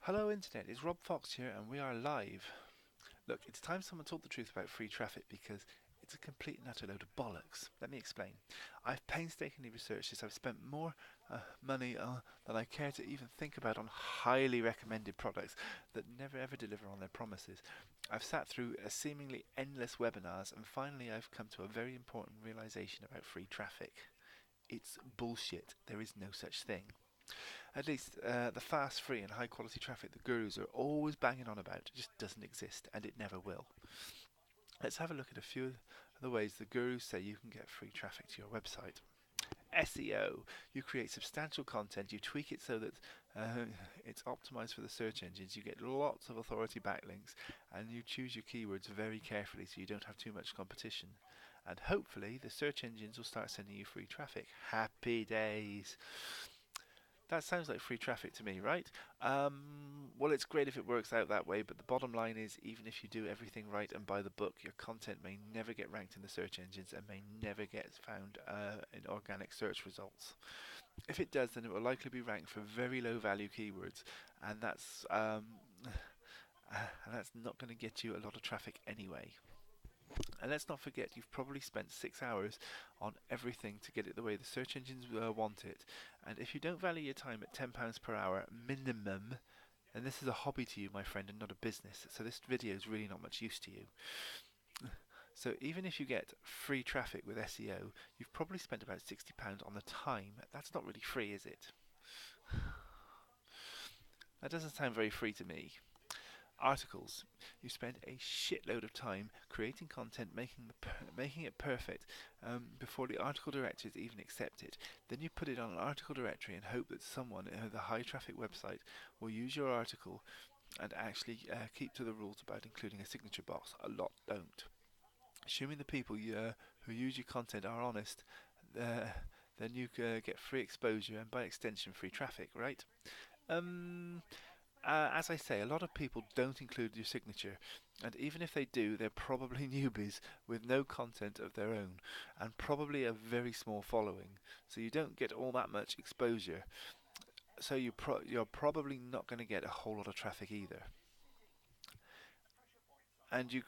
Hello Internet, it's Rob Fox here and we are live. Look, it's time someone told the truth about free traffic because it's a complete and utter load of bollocks. Let me explain. I've painstakingly researched this. I've spent more money than I care to even think about on highly recommended products that never ever deliver on their promises. I've sat through a seemingly endless webinars and finally I've come to a very important realization about free traffic. It's bullshit. There is no such thing. At least the fast, free, and high quality traffic the gurus are always banging on about just doesn't exist, and it never will. Let's have a look at a few of the ways the gurus say you can get free traffic to your website. SEO. You create substantial content, you tweak it so that it's optimized for the search engines, you get lots of authority backlinks, and you choose your keywords very carefully so you don't have too much competition. And hopefully the search engines will start sending you free traffic. Happy days. That sounds like free traffic to me, right? Well, it's great if it works out that way, but the bottom line is, even if you do everything right and by the book, your content may never get ranked in the search engines and may never get found in organic search results. If it does, then it will likely be ranked for very low value keywords, and that's not going to get you a lot of traffic anyway. And let's not forget, you've probably spent 6 hours on everything to get it the way the search engines want it. And if you don't value your time at £10 per hour minimum, and this is a hobby to you, my friend, and not a business, so this video is really not much use to you. So even if you get free traffic with SEO, you've probably spent about £60 on the time. That's not really free, is it? That doesn't sound very free to me. Articles. You spend a shitload of time creating content, making it perfect before the article directories even accept it. Then you put it on an article directory and hope that someone at the high traffic website will use your article and actually keep to the rules about including a signature box. A lot don't. Assuming the people who use your content are honest, then you get free exposure and by extension free traffic, right? Um, as I say, a lot of people don't include your signature, and even if they do, they're probably newbies with no content of their own, and probably a very small following, so you don't get all that much exposure, so you're probably not going to get a whole lot of traffic either. And you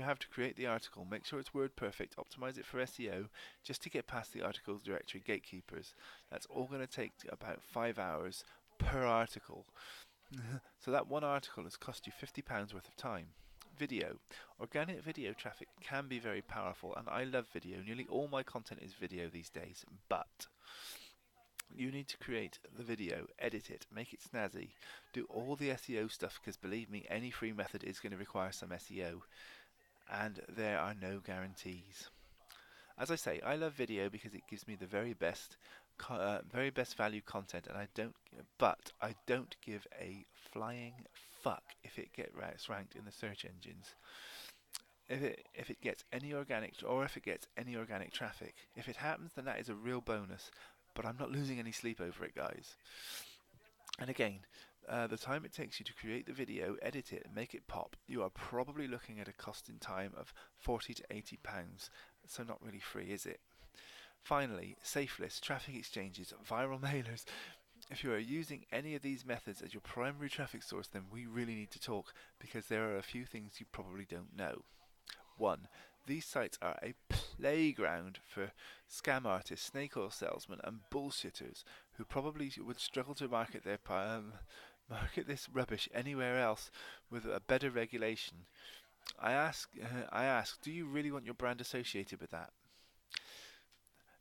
have to create the article, make sure it's word perfect, optimize it for SEO, just to get past the articles directory gatekeepers. That's all going to take about 5 hours per article. So that one article has cost you £50 worth of time. Video. Organic video traffic can be very powerful, and I love video. Nearly all my content is video these days, but you need to create the video, edit it, make it snazzy, do all the SEO stuff, because believe me, any free method is going to require some SEO, and there are no guarantees. As I say, I love video because it gives me the very best value content, and I don't give a flying fuck if it gets ranked in the search engines. If it gets any organic or if it gets any organic traffic, if it happens, then that is a real bonus. But I'm not losing any sleep over it, guys. And again, the time it takes you to create the video, edit it, and make it pop, you are probably looking at a cost in time of £40 to £80. So not really free, is it? Finally, safe lists, traffic exchanges, viral mailers. If you are using any of these methods as your primary traffic source, then we really need to talk because there are a few things you probably don't know. 1. These sites are a playground for scam artists, snake oil salesmen, and bullshitters who probably would struggle to market this rubbish anywhere else with a better regulation. I ask, do you really want your brand associated with that?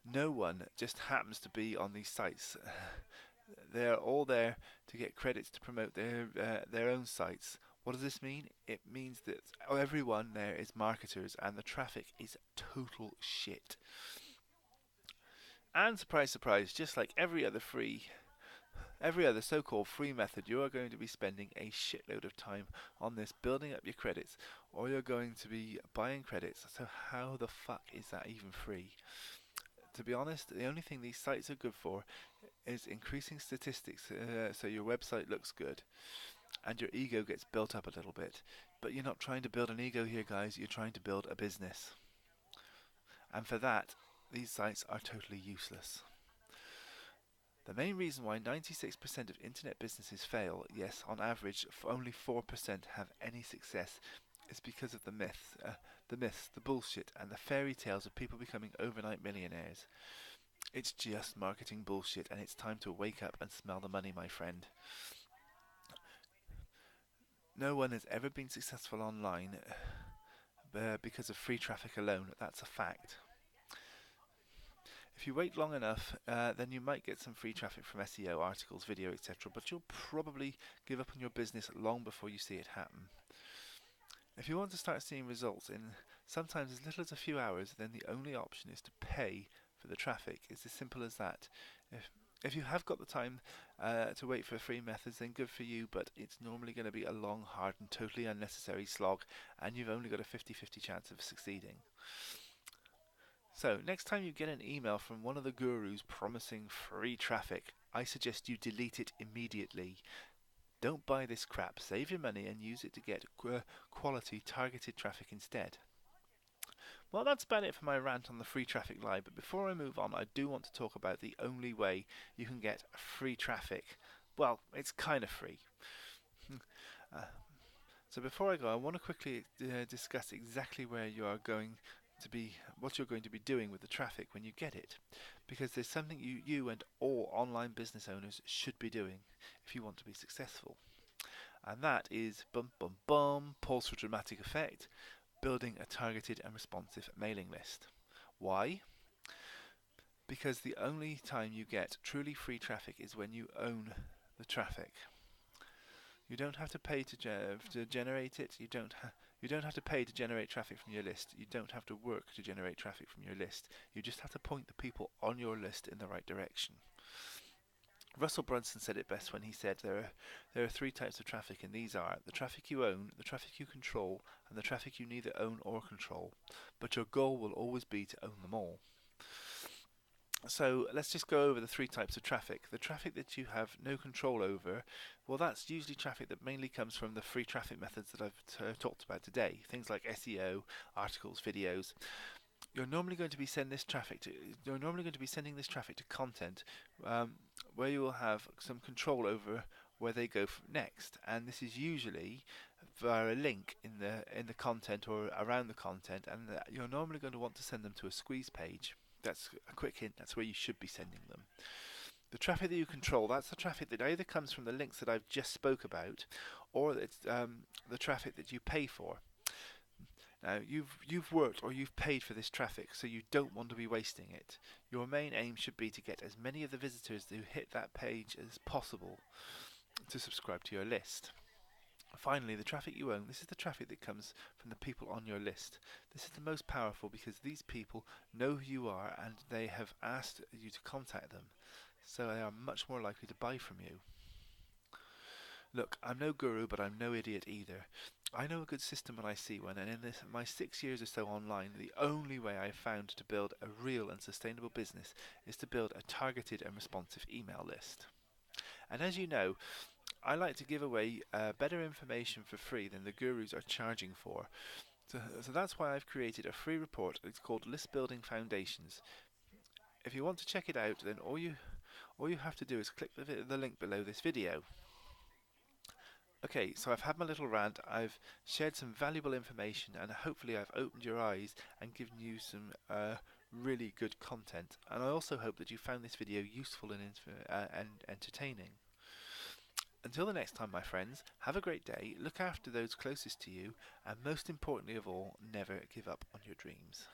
No one just happens to be on these sites. They're all there to get credits to promote their own sites. What does this mean? It means that everyone there is marketers and the traffic is total shit. And surprise, surprise, just like every other so-called free method, you are going to be spending a shitload of time on this building up your credits, or you're going to be buying credits. So how the fuck is that even free? To be honest, the only thing these sites are good for is increasing statistics so your website looks good and your ego gets built up a little bit. But you're not trying to build an ego here, guys, you're trying to build a business. And for that, these sites are totally useless. The main reason why 96% of internet businesses fail, yes, on average, only 4% have any success, is because of the myths, the bullshit, and the fairy tales of people becoming overnight millionaires. It's just marketing bullshit, and it's time to wake up and smell the money, my friend. No one has ever been successful online because of free traffic alone. That's a fact. If you wait long enough, then you might get some free traffic from SEO, articles, video, etc. But you'll probably give up on your business long before you see it happen. If you want to start seeing results in sometimes as little as a few hours, then the only option is to pay for the traffic. It's as simple as that. If you have got the time to wait for free methods, then good for you, but it's normally going to be a long, hard, and totally unnecessary slog, and you've only got a 50-50 chance of succeeding. So, next time you get an email from one of the gurus promising free traffic, I suggest you delete it immediately. Don't buy this crap, save your money and use it to get quality targeted traffic instead. Well, that's about it for my rant on the free traffic lie, but before I move on, I do want to talk about the only way you can get free traffic. Well, it's kind of free. uh, so before I go, I want to quickly discuss exactly where you are going to be, what you're going to be doing with the traffic when you get it, because there's something you and all online business owners should be doing if you want to be successful. And that is, bum bum bum, pause for dramatic effect, building a targeted and responsive mailing list. Why? Because the only time you get truly free traffic is when you own the traffic. You don't have to pay to generate it. You don't have to pay to generate traffic from your list. You don't have to work to generate traffic from your list. You just have to point the people on your list in the right direction. Russell Brunson said it best when he said there are three types of traffic, and these are the traffic you own, the traffic you control, and the traffic you neither own or control. But your goal will always be to own them all. So let's just go over the three types of traffic. The traffic that you have no control over, well, that's usually traffic that mainly comes from the free traffic methods that I've talked about today. Things like SEO, articles, videos. You're normally going to be sending this traffic to content where you will have some control over where they go next, and this is usually via a link in the content or around the content, and you're normally going to want to send them to a squeeze page. That's a quick hint. That's where you should be sending them. The traffic that you control, that's the traffic that either comes from the links that I've just spoke about, or it's the traffic that you pay for. Now, you've worked or you've paid for this traffic, so you don't want to be wasting it. Your main aim should be to get as many of the visitors who hit that page as possible to subscribe to your list. Finally, the traffic you own, this is the traffic that comes from the people on your list. This is the most powerful because these people know who you are and they have asked you to contact them, so they are much more likely to buy from you. Look, I'm no guru, but I'm no idiot either. I know a good system when I see one, and in my 6 years or so online, the only way I've found to build a real and sustainable business is to build a targeted and responsive email list. And as you know, I like to give away better information for free than the gurus are charging for. So that's why I've created a free report. It's called List Building Foundations. If you want to check it out, then all you have to do is click the link below this video. Okay, so I've had my little rant, I've shared some valuable information, and hopefully I've opened your eyes and given you some really good content. And I also hope that you found this video useful and entertaining. Until the next time, my friends, have a great day, look after those closest to you, and most importantly of all, never give up on your dreams.